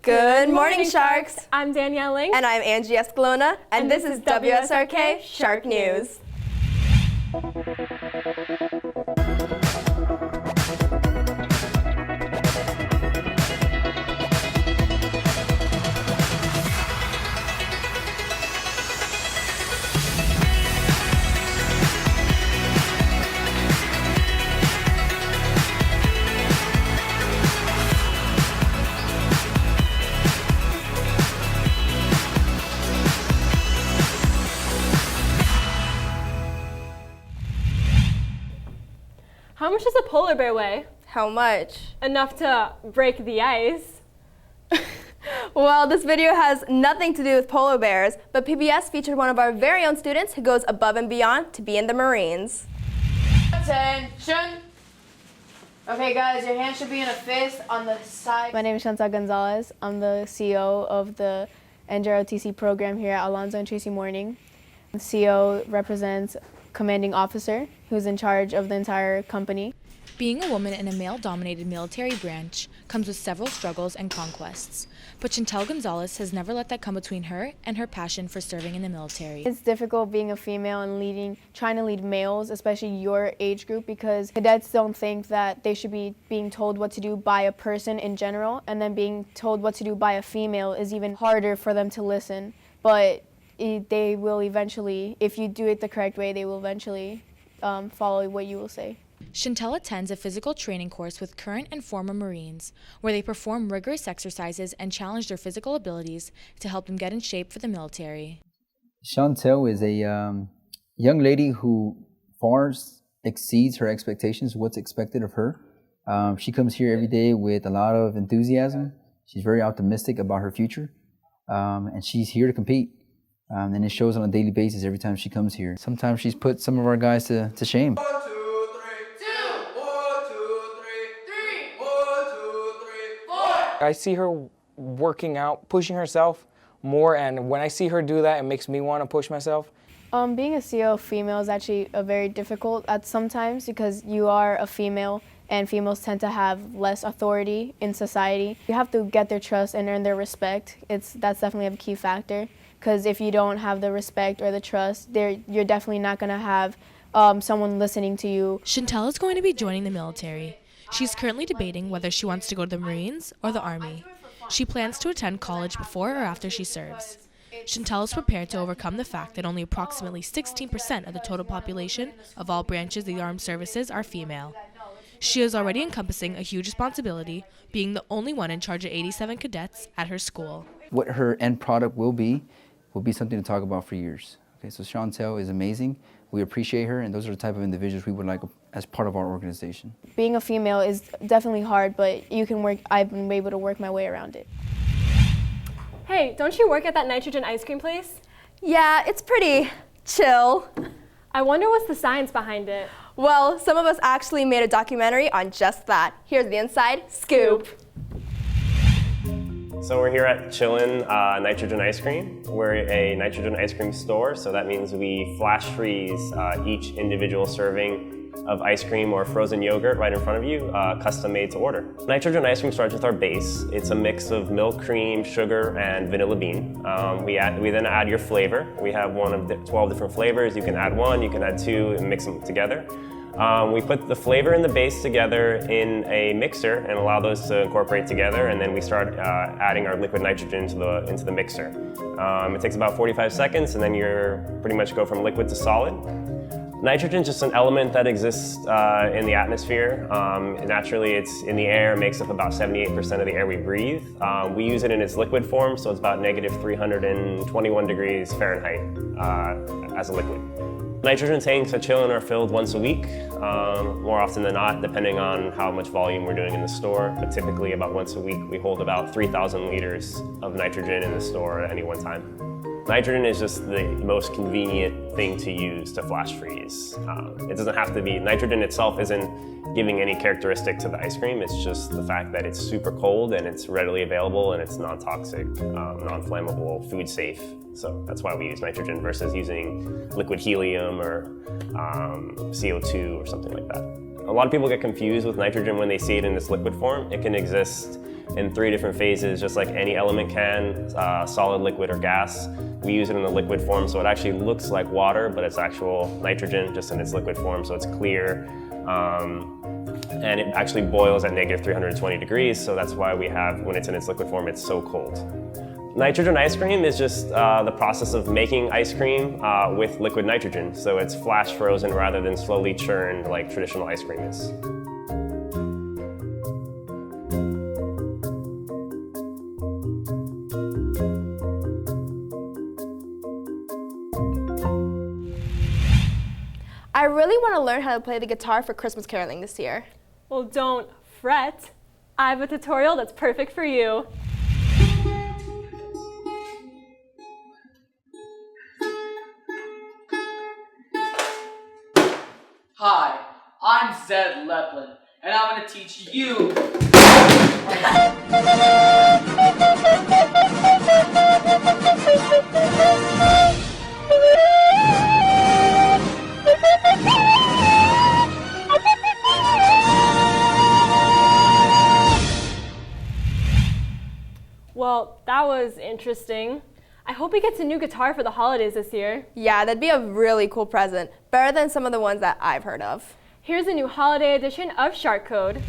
Good morning, Sharks! I'm Danielle Ling. And I'm Angie Escalona, and this is WSRK Shark News. How much does a polar bear weigh? How much? Enough to break the ice. Well, this video has nothing to do with polar bears, but PBS featured one of our very own students who goes above and beyond to be in the Marines. Attention! Okay guys, your hand should be in a fist on the side. My name is Chantal Gonzalez. I'm the CEO of the NJROTC program here at Alonzo and Tracy Morning. The CEO represents commanding officer, who's in charge of the entire company. Being a woman in a male-dominated military branch comes with several struggles and conquests, but Chantal Gonzalez has never let that come between her and her passion for serving in the military. It's difficult being a female and trying to lead males, especially your age group, because cadets don't think that they should be being told what to do by a person in general, and then being told what to do by a female is even harder for them to listen. But they will eventually, if you do it the correct way, they will eventually follow what you will say. Chantal attends a physical training course with current and former Marines, where they perform rigorous exercises and challenge their physical abilities to help them get in shape for the military. Chantal is a young lady who far exceeds her expectations, what's expected of her. She comes here every day with a lot of enthusiasm. She's very optimistic about her future, and she's here to compete. And it shows on a daily basis every time she comes here. Sometimes she's put some of our guys to shame. 1, 2, 3, 2, 1, 2, 3, 3, 1, 2, 3, 4. I see her working out, pushing herself more, and when I see her do that, it makes me want to push myself. Being a CEO female is actually very difficult at sometimes because you are a female and females tend to have less authority in society. You have to get their trust and earn their respect. That's definitely a key factor. Because if you don't have the respect or the trust, you're definitely not going to have someone listening to you. Chantal is going to be joining the military. She's currently debating whether she wants to go to the Marines or the Army. She plans to attend college before or after she serves. Chantal is prepared to overcome the fact that only approximately 16% of the total population of all branches of the armed services are female. She is already encompassing a huge responsibility, being the only one in charge of 87 cadets at her school. What her end product will be something to talk about for years. Okay, so Chantal is amazing. We appreciate her, and those are the type of individuals we would like as part of our organization. Being a female is definitely hard, but I've been able to work my way around it. Hey, don't you work at that nitrogen ice cream place? Yeah, it's pretty chill. I wonder what's the science behind it. Well, some of us actually made a documentary on just that. Here's the inside scoop. So we're here at Chillin' Nitrogen Ice Cream. We're a nitrogen ice cream store, so that means we flash freeze each individual serving of ice cream or frozen yogurt right in front of you, custom made to order. Nitrogen ice cream starts with our base. It's a mix of milk, cream, sugar, and vanilla bean. We then add your flavor. We have one of 12 different flavors. You can add one, you can add two, and mix them together. We put the flavor and the base together in a mixer and allow those to incorporate together, and then we start adding our liquid nitrogen into the mixer. It takes about 45 seconds, and then you're pretty much go from liquid to solid. Nitrogen is just an element that exists in the atmosphere. Naturally, it's in the air, makes up about 78% of the air we breathe. We use it in its liquid form, so it's about negative 321 degrees Fahrenheit as a liquid. Nitrogen tanks at Chillin' are filled once a week, more often than not, depending on how much volume we're doing in the store. But typically about once a week, we hold about 3,000 liters of nitrogen in the store at any one time. Nitrogen is just the most convenient thing to use to flash freeze. It doesn't have to be, nitrogen itself isn't giving any characteristic to the ice cream, it's just the fact that it's super cold and it's readily available and it's non-toxic, non-flammable, food safe. So that's why we use nitrogen versus using liquid helium or CO2 or something like that. A lot of people get confused with nitrogen when they see it in this liquid form. It can exist in 3 different phases, just like any element can, solid, liquid, or gas. We use it in the liquid form, so it actually looks like water, but it's actual nitrogen just in its liquid form, so it's clear. And it actually boils at negative 320 degrees, so that's why we have, when it's in its liquid form, it's so cold. Nitrogen ice cream is just the process of making ice cream with liquid nitrogen. So it's flash frozen rather than slowly churned like traditional ice cream is. I really want to learn how to play the guitar for Christmas caroling this year. Well, don't fret. I have a tutorial that's perfect for you. Hi, I'm Zed Leplin, and I'm going to teach you. Well, that was interesting. I hope he gets a new guitar for the holidays this year. Yeah, that'd be a really cool present. Better than some of the ones that I've heard of. Here's a new holiday edition of Shark Code.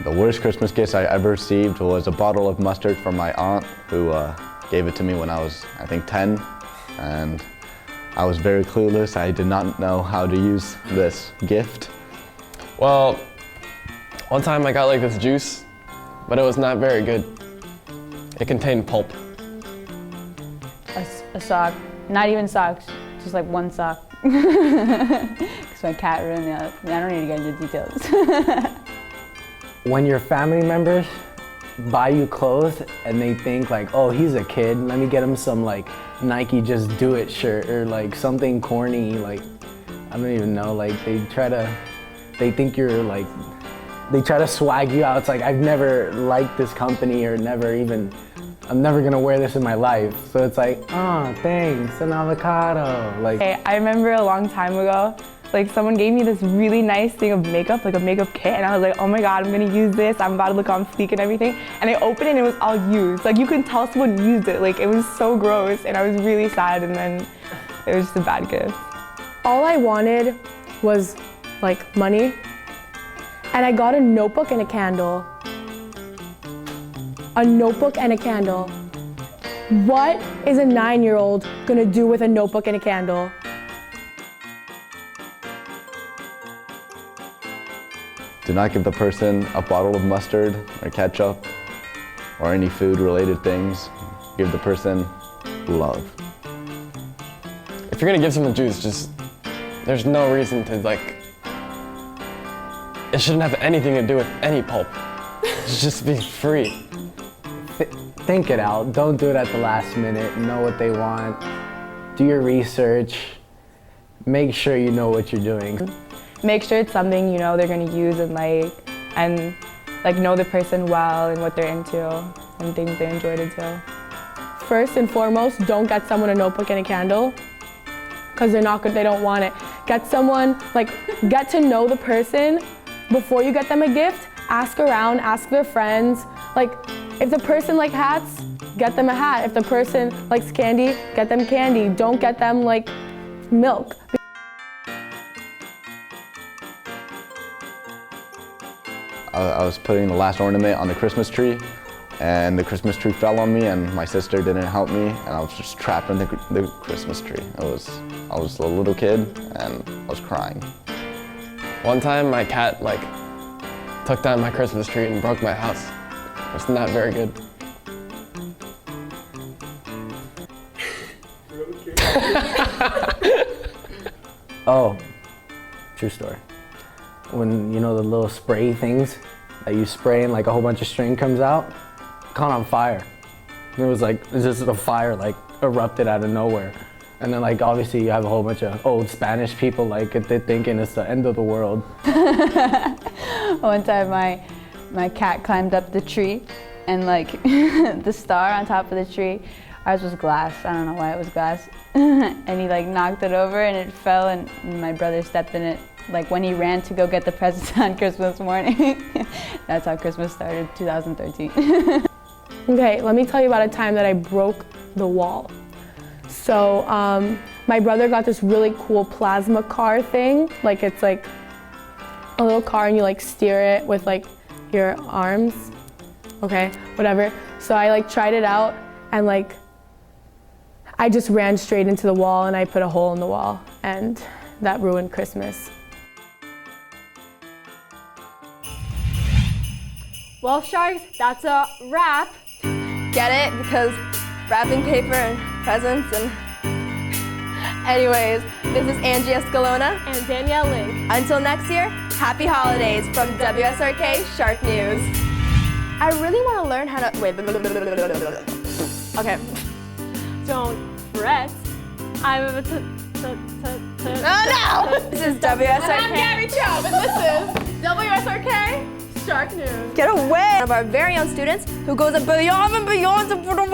The worst Christmas gift I ever received was a bottle of mustard from my aunt, who gave it to me when I was, I think, 10. And I was very clueless. I did not know how to use this gift. Well, one time I got like this juice, but it was not very good. It contained pulp. A sock, not even socks, just like one sock. Because my cat ruined it. I don't need to get into details. When your family members buy you clothes and they think like, oh, he's a kid, let me get him some like Nike Just Do It shirt or like something corny, like, I don't even know, like they think you're like, they try to swag you out. It's like, I've never liked this company or I'm never gonna wear this in my life. So it's like, oh, thanks, an avocado. Like, Hey, I remember a long time ago, like someone gave me this really nice thing of makeup, like a makeup kit, and I was like, oh my God, I'm gonna use this. I'm about to look on fleek and everything. And I opened it and it was all used. Like you can tell someone used it. Like it was so gross and I was really sad, and then it was just a bad gift. All I wanted was like money, and I got a notebook and a candle. A notebook and a candle. What is a 9-year-old gonna do with a notebook and a candle? Do not give the person a bottle of mustard or ketchup or any food-related things. Give the person love. If you're gonna give someone juice, there's no reason to like, it shouldn't have anything to do with any pulp. It should just be free. think it out. Don't do it at the last minute. Know what they want. Do your research. Make sure you know what you're doing. Make sure it's something you know they're gonna use and know the person well and what they're into and things they enjoy to do. First and foremost, don't get someone a notebook and a candle because they're not good, they don't want it. Get someone, get to know the person before you get them a gift. Ask around, ask their friends. If the person likes hats, get them a hat. If the person likes candy, get them candy. Don't get them milk. I was putting the last ornament on the Christmas tree, and the Christmas tree fell on me, and my sister didn't help me, and I was just trapped in the Christmas tree. I was a little kid, and I was crying. One time, my cat took down my Christmas tree and broke my house. It's not very good. Oh, true story. When, the little spray things that you spray and a whole bunch of string comes out, caught on fire. It was just a fire erupted out of nowhere. And then obviously you have a whole bunch of old Spanish people they're thinking it's the end of the world. One time my cat climbed up the tree and the star on top of the tree Ours was glass. I don't know why it was glass. And he like knocked it over and it fell and my brother stepped in it. Like when he ran to go get the presents on Christmas morning. That's how Christmas started, 2013. Okay, let me tell you about a time that I broke the wall. So my brother got this really cool plasma car thing. Like it's like a little car and you like steer it with like your arms. Okay, whatever. So I like tried it out and like I just ran straight into the wall and I put a hole in the wall and that ruined Christmas. Well, Sharks, that's a wrap. Get it? Because wrapping paper and presents and... Anyways, this is Angie Escalona. And Danielle Link. Until next year, happy holidays from WSRK Shark News. I really want to learn how to... Wait. Okay. Don't fret. I'm Oh no! This is WSRK. I'm Gabby Chubb, and this is WSRK Shark News. Get away! One of our very own students who goes above and beyond to put on